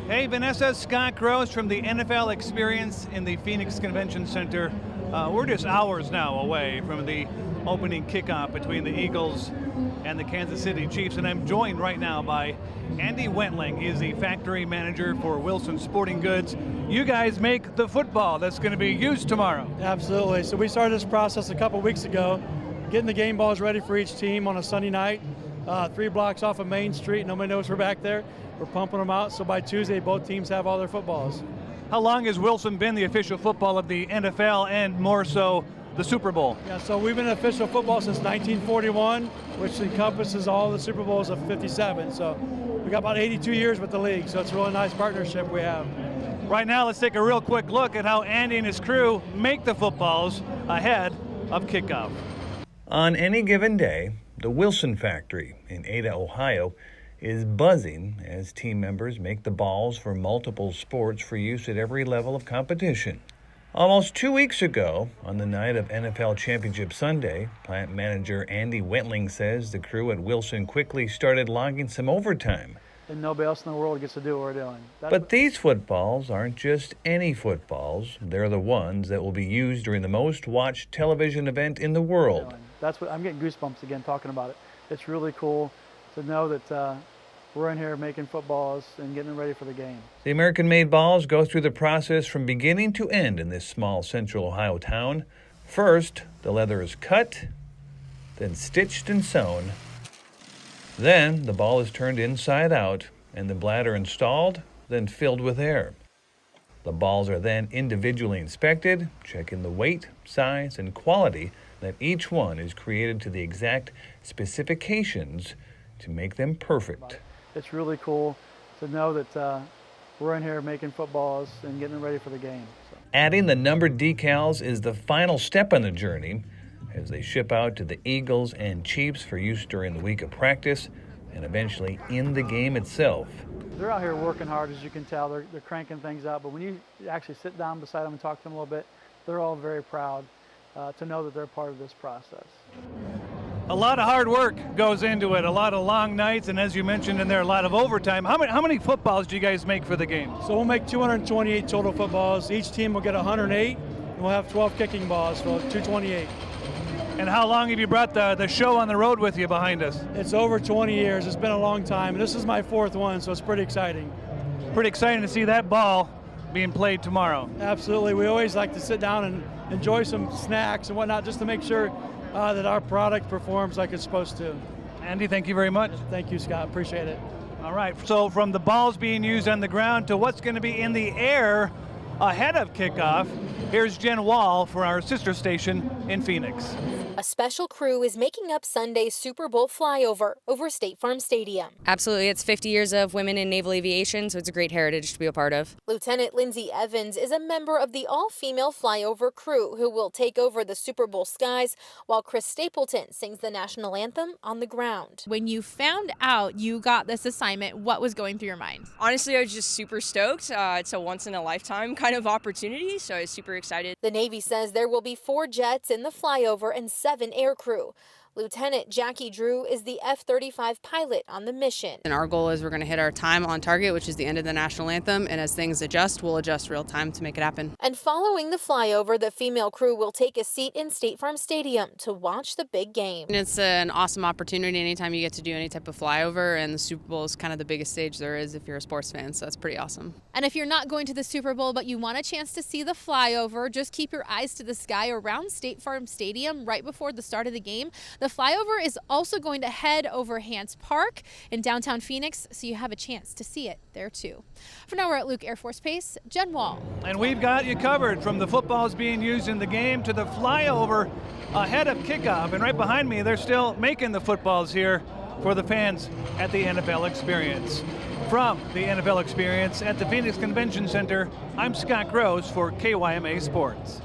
Hey, Vanessa, Scott Gross from the NFL Experience in the Phoenix Convention Center. We're just hours now away from the opening kickoff between the Eagles and the Kansas City Chiefs, and I'm joined right now by Andy Wentling. He is the factory manager for Wilson Sporting Goods. You guys make the football that's going to be used tomorrow. Absolutely. So we started this process a couple weeks ago, getting the game balls ready for each team on a Sunday night, 3 blocks off of Main Street. Nobody knows we're back there. We're pumping them out, so by Tuesday, both teams have all their footballs. How long has Wilson been the official football of the NFL and more so the Super Bowl? Yeah, so we've been official football since 1941, which encompasses all the Super Bowls of 57. So we got about 82 years with the league, so it's a really nice partnership we have. Right now, let's take a real quick look at how Andy and his crew make the footballs ahead of kickoff. On any given day, the Wilson factory in Ada, Ohio, is buzzing as team members make the balls for multiple sports for use at every level of competition. Almost 2 weeks ago, on the night of NFL Championship Sunday, plant manager Andy Wentling says the crew at Wilson quickly started logging some overtime. And nobody else in the world gets to do what we're doing. But these footballs aren't just any footballs. They're the ones that will be used during the most watched television event in the world. That's what I'm getting goosebumps again talking about it. It's really cool to know that we're in here making footballs and getting ready for the game. The American-made balls go through the process from beginning to end in this small central Ohio town. First, the leather is cut, then stitched and sewn. Then the ball is turned inside out and the bladder installed, then filled with air. The balls are then individually inspected, checking the weight, size, and quality that each one is created to the exact specifications to make them perfect. It's really cool to know that we're in here making footballs and getting ready for the game. So. Adding the numbered decals is the final step on the journey as they ship out to the Eagles and Chiefs for use during the week of practice and eventually in the game itself. They're out here working hard, as you can tell. They're cranking things out, but when you actually sit down beside them and talk to them a little bit, they're all very proud to know that they're part of this process. A lot of hard work goes into it, a lot of long nights, and as you mentioned in there, a lot of overtime. How many footballs do you guys make for the game? So we'll make 228 total footballs. Each team will get 108, and we'll have 12 kicking balls, so 228. And how long have you brought the show on the road with you behind us? It's over 20 years. It's been a long time, and this is my 4th one, so it's pretty exciting. Pretty exciting to see that ball being played tomorrow. Absolutely. We always like to sit down and enjoy some snacks and whatnot just to make sure that our product performs like it's supposed to. Andy, thank you very much. Thank you, Scott. Appreciate it. All right, so from the balls being used on the ground to what's going to be in the air ahead of kickoff, here's Jen Wall for our sister station in Phoenix. A special crew is making up Sunday's Super Bowl flyover over State Farm Stadium. Absolutely. It's 50 years of women in naval aviation, so it's a great heritage to be a part of. Lieutenant Lindsay Evans is a member of the all-female flyover crew who will take over the Super Bowl skies while Chris Stapleton sings the national anthem on the ground. When you found out you got this assignment, what was going through your mind? Honestly, I was just super stoked. It's a once-in-a-lifetime kind of opportunity, so I was super excited. The Navy says there will be 4 jets in the flyover and 7 air crew. Lieutenant Jackie Drew is the F-35 pilot on the mission. And our goal is we're going to hit our time on target, which is the end of the national anthem, and as things adjust, we'll adjust real time to make it happen. And following the flyover, the female crew will take a seat in State Farm Stadium to watch the big game. It's an awesome opportunity anytime you get to do any type of flyover, and the Super Bowl is kind of the biggest stage there is if you're a sports fan, so that's pretty awesome. And if you're not going to the Super Bowl but you want a chance to see the flyover, just keep your eyes to the sky around State Farm Stadium right before the start of the game. The flyover is also going to head over Hants Park in downtown Phoenix, so you have a chance to see it there too. For now, we're at Luke Air Force Base. Jen Wall. And we've got you covered from the footballs being used in the game to the flyover ahead of kickoff. And right behind me, they're still making the footballs here for the fans at the NFL Experience. From the NFL Experience at the Phoenix Convention Center, I'm Scott Gross for KYMA Sports.